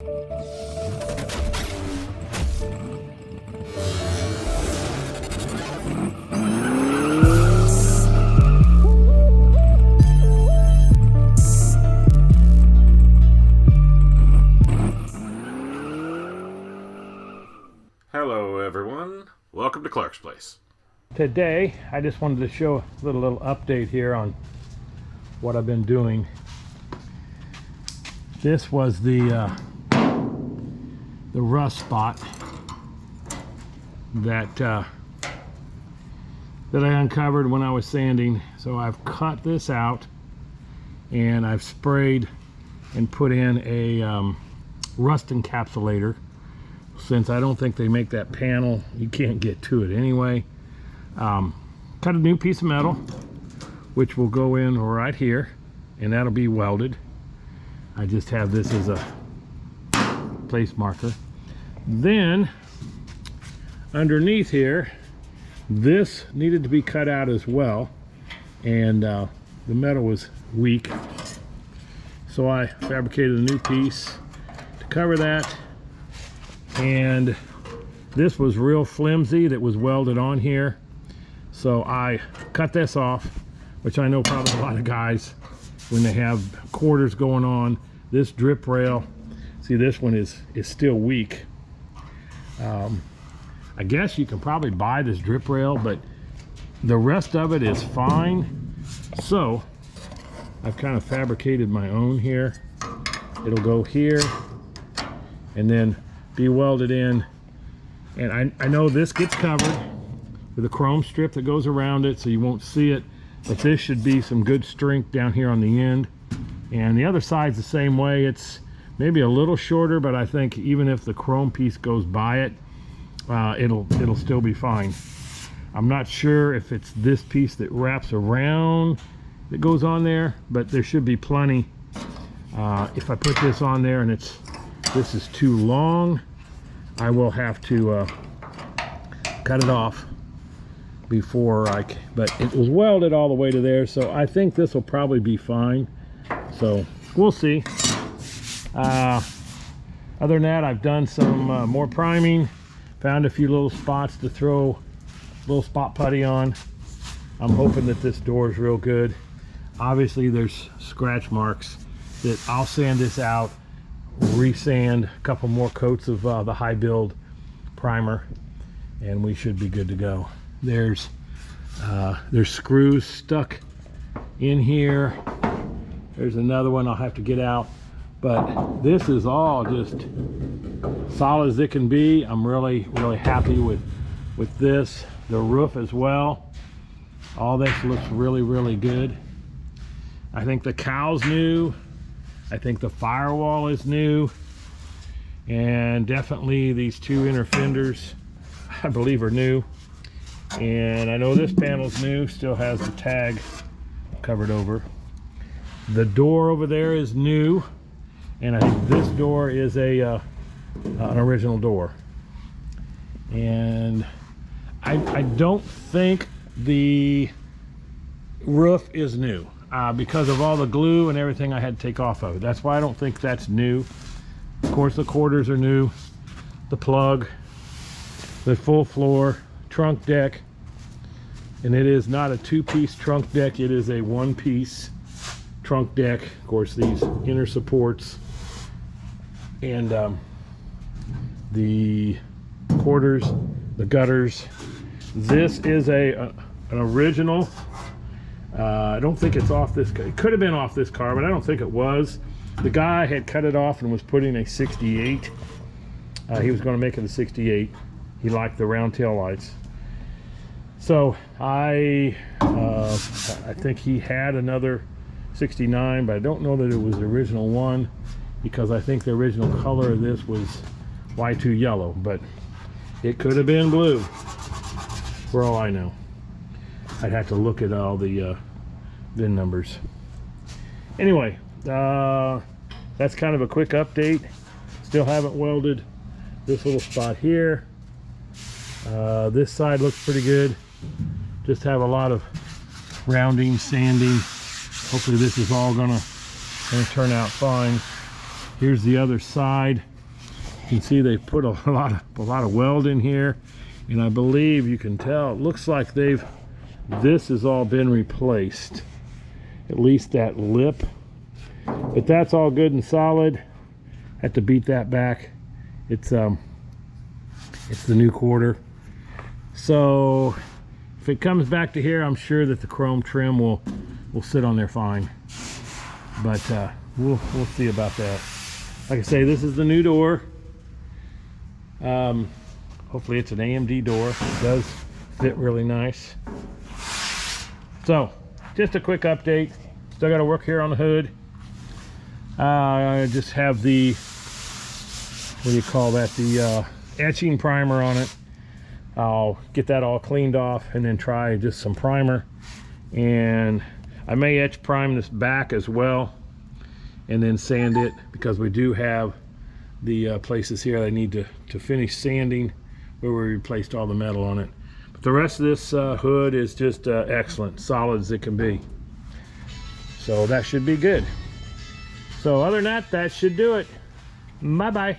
Hello everyone, welcome to Clark's Place. Today I just wanted to show a little update here on what I've been doing. This was the rust spot that I uncovered when I was sanding. So I've cut this out and I've sprayed and put in a rust encapsulator. Since I don't think they make that panel, you can't get to it anyway. Cut a new piece of metal, which will go in right here, and that'll be welded. I just have this as a place marker. Then, underneath here, this needed to be cut out as well, and the metal was weak. So I fabricated a new piece to cover that. And this was real flimsy that was welded on here, so I cut this off, which I know probably a lot of guys, when they have quarters going on, this drip rail, see, this one is still weak. I guess you can probably buy this drip rail, but the rest of it is fine. So I've kind of fabricated my own here. It'll go here and then be welded in, and I know this gets covered with a chrome strip that goes around it so you won't see it, but this should be some good strength down here on the end. And the other side's the same way. It's maybe a little shorter, but I think even if the chrome piece goes by it, it'll still be fine. I'm not sure if it's this piece that wraps around that goes on there, but there should be plenty. If I put this on there and this is too long, I will have to cut it off before but it was welded all the way to there, so I think this will probably be fine. So we'll see. Other than that, I've done some more priming, found a few little spots to throw a little spot putty on. I'm hoping that this door is real good. Obviously there's scratch marks that I'll sand this out, resand a couple more coats of the high build primer, and we should be good to go. There's screws stuck in here. There's another one I'll have to get out, but this is all just solid as it can be. I'm really happy with this. The roof as well, all this looks really good. I think the cow's new. I think the firewall is new, and definitely these two inner fenders I believe are new, and I know this panel's new, still has the tag covered over. The door over there is new, and I think this door is an original door. And I don't think the roof is new. Because of all the glue and everything I had to take off of it. That's why I don't think that's new. Of course the quarters are new, the plug, the full floor, trunk deck, and it is not a two-piece trunk deck, it is a one-piece trunk deck. Of course these inner supports and the quarters, the gutters. This is an original. I don't think it's off this car. It could have been off this car, but I don't think it was. The guy had cut it off and was putting a 68. He was going to make it a 68. He liked the round tail lights. So I think he had another 69, but I don't know that it was the original one, because I think the original color of this was Y2 yellow, but it could have been blue for all I know. I'd have to look at all the VIN numbers. Anyway, that's kind of a quick update. Still haven't welded this little spot here. This side looks pretty good. Just have a lot of rounding, sanding. Hopefully this is all gonna turn out fine. Here's the other side. You can see they put a lot of weld in here, and I believe you can tell it looks like this has all been replaced, at least that lip, but that's all good and solid. Had to beat that back. It's the new quarter, so if it comes back to here, I'm sure that the chrome trim will sit on there fine, but we'll see about that. Like I say, this is the new door. Hopefully it's an AMD door. It does fit really nice. So just a quick update. Still got to work here on the hood. I just have the, what do you call that, the etching primer on it. I'll get that all cleaned off and then try just some primer, and I may etch prime this back as well and then sand it, because we do have the places here I need to finish sanding where we replaced all the metal on it. But the rest of this hood is just excellent, solid as it can be. So that should be good. So other than that, that should do it. Bye-bye.